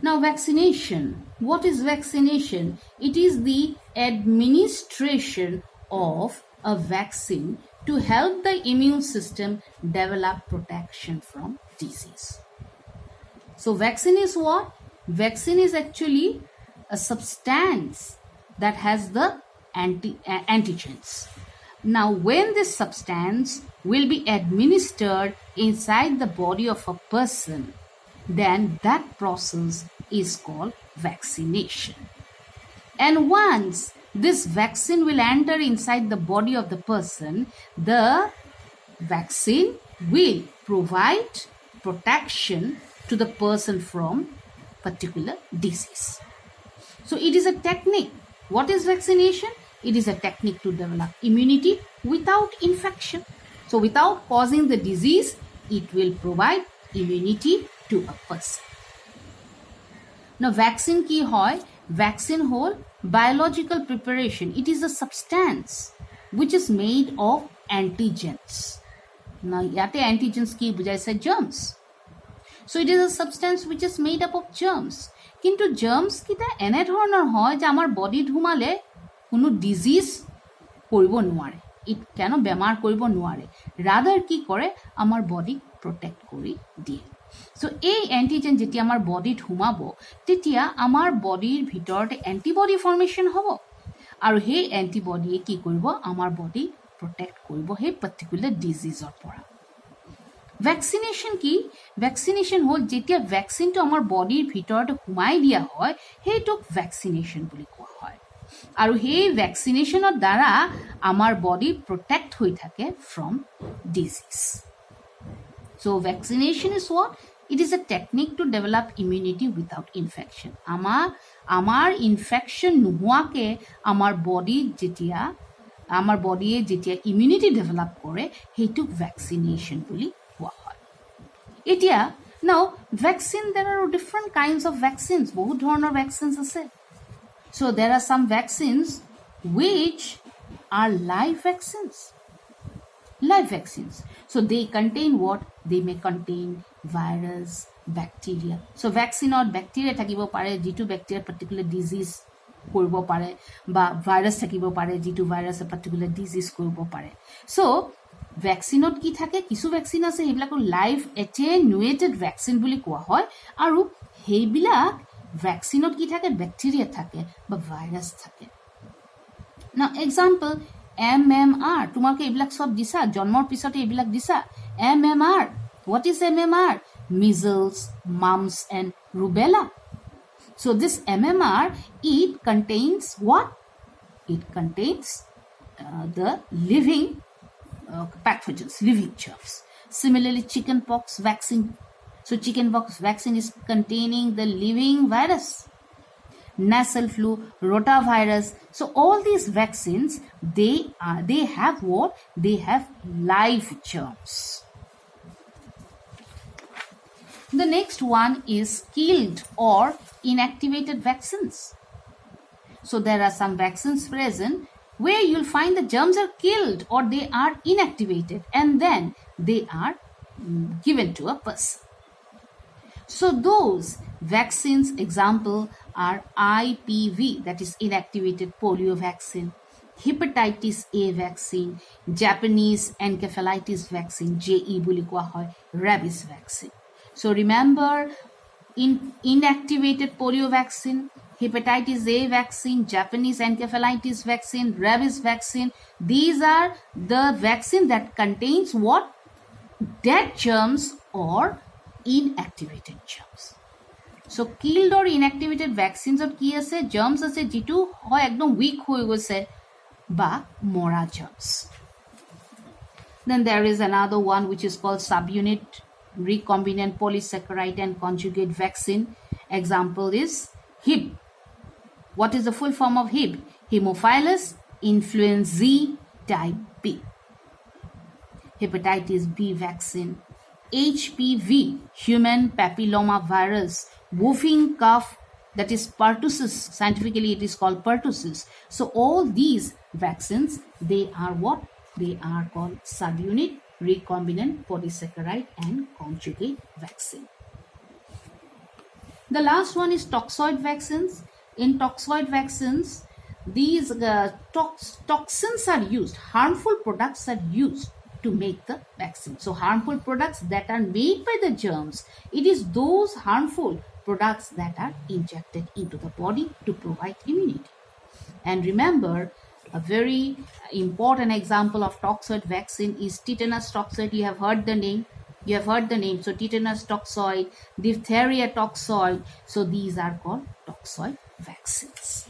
Now, vaccination. What is vaccination? It is the administration of a vaccine to help the immune system develop protection from disease. So, vaccine is what? Vaccine is actually a substance that has the antigens. Now, when this substance will be administered inside the body of a person, then that process is called vaccination. And once this vaccine will enter inside the body of the person, the vaccine will provide protection to the person from particular disease. So it is a technique. What is vaccination? It is a technique to develop immunity without infection. So without causing the disease, it will provide immunity to a person. Now, vaccine ki hoy? Vaccine hol biological preparation. It is a substance which is made of antigens. Now, yate antigens ki bujaise germs. So it is a substance which is made up of germs. Kintu germs kita ene dhoroner hoy je amar body dhumale কোনো disease কৰিব নোৱাৰে, ইট কেন বেমাৰ কৰিব নোৱাৰে, ৰাদাৰ কি কৰে আমাৰ বডিক প্ৰটেক্ট কৰি দিয়ে। সো এই এণ্টিজেন যেতিয়া আমাৰ বডিত সোমাব তেতিয়া আমাৰ বডিৰ ভিতৰতে এণ্টিবডি ফৰ্মেশ্যন হ'ব আৰু সেই এণ্টিবডিয়ে কি কৰিব আমাৰ বডি প্ৰটেক্ট কৰিব সেই পাৰ্টিকুলাৰ ডিজিজৰ পৰা। ভেকচিনেশ্যন কি? ভেকচিনেশ্যন হ'ল যেতিয়া ভেকচিনটো আমাৰ বডিৰ ভিতৰতে সোমাই দিয়া হয় সেইটোক ভেকচিনেশ্যন বুলি কোৱা হয়। আৰু সেই ভেকচিনেশ্যনৰ দ্বাৰা আমাৰ বডি প্ৰটেক্ট হৈ থাকে ফ্ৰম ডিজিজ। চ' vaccination is what? It is a technique to develop immunity without infection. আমাৰ ইনফেকশ্যন নোহোৱাকৈ আমাৰ বডিয়ে যেতিয়া ইমিউনিটি ডেভেলপ কৰে সেইটোক ভেকচিনেশ্যন বুলি কোৱা হয়। এতিয়া নাও ভেকচিন, দেৰ আৰ ডিফাৰেণ্ট কাইণ্ডছ অফ ভেকচিনছ, বহুত ধৰণৰ ভেকচিনছ আছে। So there are some vaccines which are live vaccines. Live vaccines. So they contain what? They may contain virus, bacteria. So vaccine or bacteria thakibo pare, jitu bacteria particular disease koribo pare, ba virus thakibo pare, jitu virus a particular disease koribo pare. So vaccine ot ki thake, kisu vaccine ase hebilako live attenuated vaccine boli kowa hoy, aru heibilak ভেকচিনত কি থাকে? Bacteria থাকে বা virus থাকে। না example MMR, তোমালোকে এইবিলাক চব দিছা, জন্মৰ পিছতে এইবিলাক দিছা। MMR, what is MMR? Measles, mumps and rubella. So this MMR, it contains what? It contains the living pathogens, living germs. Similarly, chickenpox vaccine. So chickenpox vaccine is containing the living virus. Nasal flu, rotavirus. So all these vaccines, they have what? They have live germs. The next one is killed or inactivated vaccines. So there are some vaccines present where you'll find the germs are killed or they are inactivated and then they are given to a person. So those vaccines, example, are IPV, that is inactivated polio vaccine, hepatitis A vaccine, Japanese encephalitis vaccine, JE boli kowa hoy, rabies vaccine. So remember, inactivated polio vaccine, hepatitis A vaccine, Japanese encephalitis vaccine, rabies vaccine, these are the vaccine that contains what? Dead germs or inactivated germs. So killed or inactivated vaccines or ki ase? Germs ase jitu hoy ekdom weak hoi goise ba mora germs. Then there is another one which is called subunit recombinant polysaccharide and conjugate vaccine. Example is HIB. What is the full form of HIB? Haemophilus influenzae type B. Hepatitis B vaccine. HPV, human papilloma virus, whooping cough, that is pertussis. Scientifically it is called pertussis. So all these vaccines, they are what? They are called subunit recombinant polysaccharide and conjugate vaccine. The last one is toxoid vaccines. In toxoid vaccines, these toxins are used, harmful products are used to make the vaccine. So harmful products that are made by the germs, it is those harmful products that are injected into the body to provide immunity. And remember, a very important example of toxoid vaccine is tetanus toxoid. You have heard the name. So tetanus toxoid, diphtheria toxoid. So these are called toxoid vaccines.